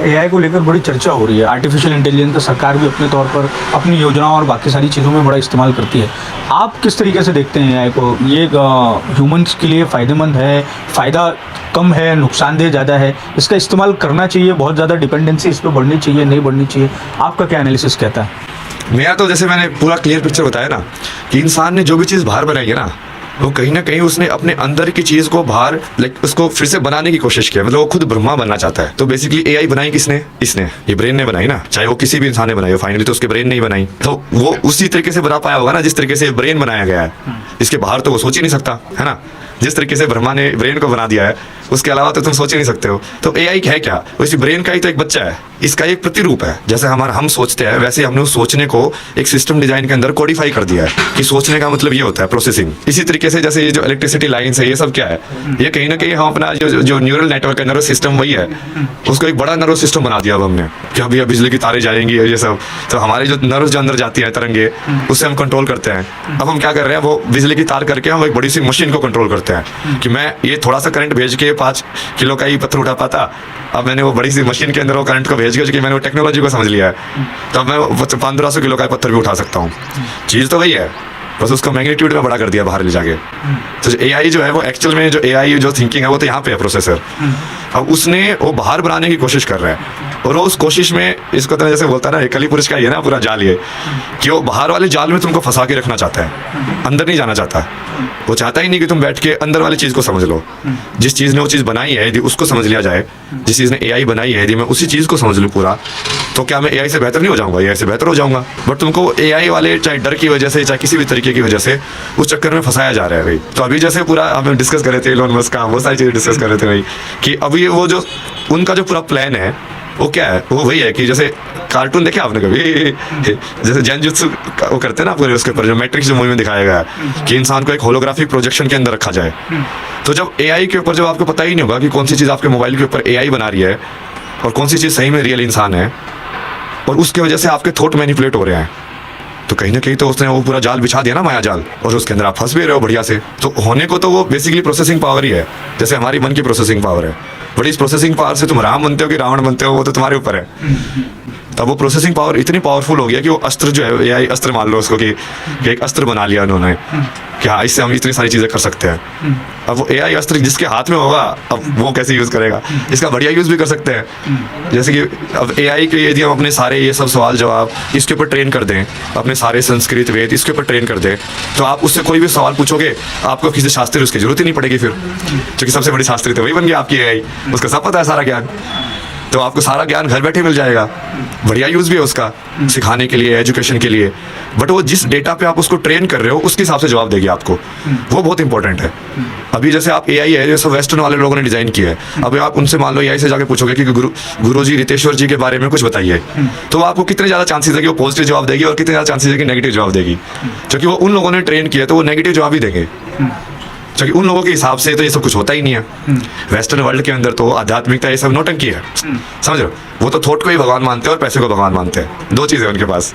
AI को लेकर बड़ी चर्चा हो रही है। आर्टिफिशियल इंटेलिजेंस का सरकार भी अपने तौर पर अपनी योजनाओं और बाकी सारी चीज़ों में बड़ा इस्तेमाल करती है। आप किस तरीके से देखते हैं एआई को? ये ह्यूमंस के लिए फ़ायदेमंद है, फ़ायदा कम है, नुकसानदेह ज़्यादा है? इसका इस्तेमाल करना चाहिए, बहुत ज़्यादा डिपेंडेंसी इस पर बढ़नी चाहिए, नहीं बढ़नी चाहिए? आपका क्या एनालिसिस कहता है? मेरा तो जैसे मैंने पूरा क्लियर पिक्चर बताया ना कि इंसान ने जो भी चीज़ बाहर बनाई है ना, वो कहीं ना कहीं उसने अपने अंदर की चीज़ को बाहर उसको फिर से बनाने की कोशिश किया। मतलब वो खुद ब्रह्मा बनना चाहता है। तो बेसिकली एआई बनाई किसने? इसने, ये ब्रेन ने बनाई ना। चाहे वो किसी भी इंसान ने बनाई हो, फाइनली तो उसके ब्रेन ने ही बनाई। तो वो उसी तरीके से बना पाया होगा ना जिस तरीके से ब्रेन बनाया गया है। इसके बाहर तो वो सोच ही नहीं सकता, है ना। जिस तरीके से ब्रह्मा ने ब्रेन को बना दिया है, उसके अलावा तो तुम सोच ही नहीं सकते हो। तो एआई है क्या? इसी ब्रेन का ही तो एक बच्चा है, इसका एक प्रतिरूप है। जैसे हम सोचते हैं, वैसे हमने उस सोचने को एक सिस्टम डिजाइन के अंदर कोडिफाई कर दिया है कि सोचने का मतलब ये होता है प्रोसेसिंग। इसी तरीके से जैसे ये जो इलेक्ट्रिसिटी लाइन्स है, ये सब क्या है? ये कहीं ना कहीं हम अपना जो न्यूरल नेटवर्क है, नर्वस सिस्टम वही है, उसको एक बड़ा नर्वस सिस्टम बना दिया अब हमने कि अभी बिजली की तारें जाएंगी ये सब। तो हमारे जो नर्वस जो अंदर जाती है तरंगे, उससे हम कंट्रोल करते हैं। अब हम क्या कर रहे हैं, वो बिजली की तार करके हम एक बड़ी सी मशीन को कंट्रोल करते हैं कि मैं ये थोड़ा सा करंट भेज के 5 किलो का ही पत्थर उठा पाता, अब मैंने वो बड़ी सी मशीन के अंदर वो करंट को भेज के मैंने वो टेक्नोलॉजी को समझ लिया है, तो अब मैं 1500 किलो का पत्थर भी उठा सकता हूँ। चीज़ तो वही है, बस उसको मैग्नीट्यूड में बड़ा कर दिया बाहर ले जाके। तो एआई जो है वो एक्चुअल में जो एआई जो थिंकिंग है वो तो यहाँ पे है, प्रोसेसर। अब उसने वो बाहर बनाने की कोशिश कर रहा है, और वो उस कोशिश में इसको तो जैसे बोलता है ना, कली पुरुष का ही है ना पूरा जाल, ये कि वो बाहर वाले जाल में तुमको फंसा के रखना चाहता है, अंदर नहीं जाना चाहता। वो चाहता ही नहीं कि तुम बैठ के अंदर वाली चीज़ को समझ लो। जिस चीज़ ने वो चीज़ बनाई है यदि उसको समझ लिया जाए, जिस चीज़ ने एआई बनाई है यदि मैं उसी चीज़ को समझ लूँ पूरा, तो क्या मैं एआई से बेहतर नहीं हो जाऊँगा? एआई से बेहतर हो जाऊँगा। बट तुमको एआई वाले चाहे डर की वजह से, चाहे किसी भी तरीके की वजह से उस चक्कर में फंसाया जा रहा है भाई। तो अभी जैसे पूरा हम डिस्कस कर रहे थे इलोन मस्क का, वो सारी चीज़ें डिस्कस कर रहे थे भाई, कि अभी वो जो उनका जो पूरा प्लान है वो क्या है? वो वही है कि जैसे कार्टून देखे आपने कभी, जैसे जेनजुत्सु वो करते हैं ना पूरे, उसके ऊपर जो मैट्रिक्स जो मूवी में दिखाया गया है कि इंसान को एक होलोग्राफिक प्रोजेक्शन के अंदर रखा जाए। तो जब एआई के ऊपर जब आपको पता ही नहीं होगा कि कौन सी चीज़ आपके मोबाइल के ऊपर एआई बना रही है और कौन सी चीज़ सही में रियल इंसान है, और उसके वजह से आपके थॉट मैनिपुलेट हो रहे हैं, तो कहीं ना कहीं तो उसने वो पूरा जाल बिछा दिया ना, माया जाल, और उसके अंदर आप फंस भी रहे हो बढ़िया से। तो होने को तो वो बेसिकली प्रोसेसिंग पावर ही है, जैसे हमारी मन की प्रोसेसिंग पावर है। बट इस प्रोसेसिंग पावर से तुम राम बनते हो कि रावण बनते हो, वो तो तुम्हारे ऊपर है। तब वो प्रोसेसिंग पावर इतनी पावरफुल हो गया कि वो अस्त्र जो है, एआई अस्त्र मान लो उसको कि एक अस्त्र बना लिया उन्होंने कि हाँ इससे हम इतनी सारी चीज़ें कर सकते हैं। अब वो एआई अस्त्र जिसके हाथ में होगा, अब वो कैसे यूज़ करेगा? इसका बढ़िया यूज़ भी कर सकते हैं। जैसे कि अब एआई के यदि हम अपने सारे ये सब सवाल जवाब इसके ऊपर ट्रेन कर दें, अपने सारे संस्कृत वेद इसके ऊपर ट्रेन कर दें, तो आप उससे कोई भी सवाल पूछोगे, आपको किसी शास्त्री उसकी जरूरत ही नहीं पड़ेगी फिर, क्योंकि सबसे बड़ी शास्त्री तो वही बन गया आपकी एआई, उसका सब पता है सारा ज्ञान। तो आपको सारा ज्ञान घर बैठे मिल जाएगा। बढ़िया यूज़ भी है उसका सिखाने के लिए, एजुकेशन के लिए। बट वो जिस डेटा पे आप उसको ट्रेन कर रहे हो उसके हिसाब से जवाब देगी आपको, वो बहुत इंपॉर्टेंट है। अभी जैसे आप एआई है जैसे वेस्टर्न वाले लोगों ने डिज़ाइन किया है, अभी आप उनसे मान लो एआई से जाके पूछोगे कि गुरुजी रितेश्वर जी के बारे में कुछ बताइए, तो आपको कितने ज़्यादा चांसेस है कि वो पॉजिटिव जवाब देगी और कितने ज़्यादा चांसेस है कि नेगेटिव जवाब देगी, क्योंकि वो उन लोगों ने ट्रेन किया तो वो नेगेटिव जवाब ही देंगे, क्योंकि उन लोगों के हिसाब से तो ये सब कुछ होता ही नहीं है। वेस्टर्न वर्ल्ड के अंदर तो आध्यात्मिकता ये सब नौटंकी है, समझ रहे हो? वो तो थॉट को ही भगवान मानते हैं और पैसे को भगवान मानते हैं, दो चीज़ें उनके पास।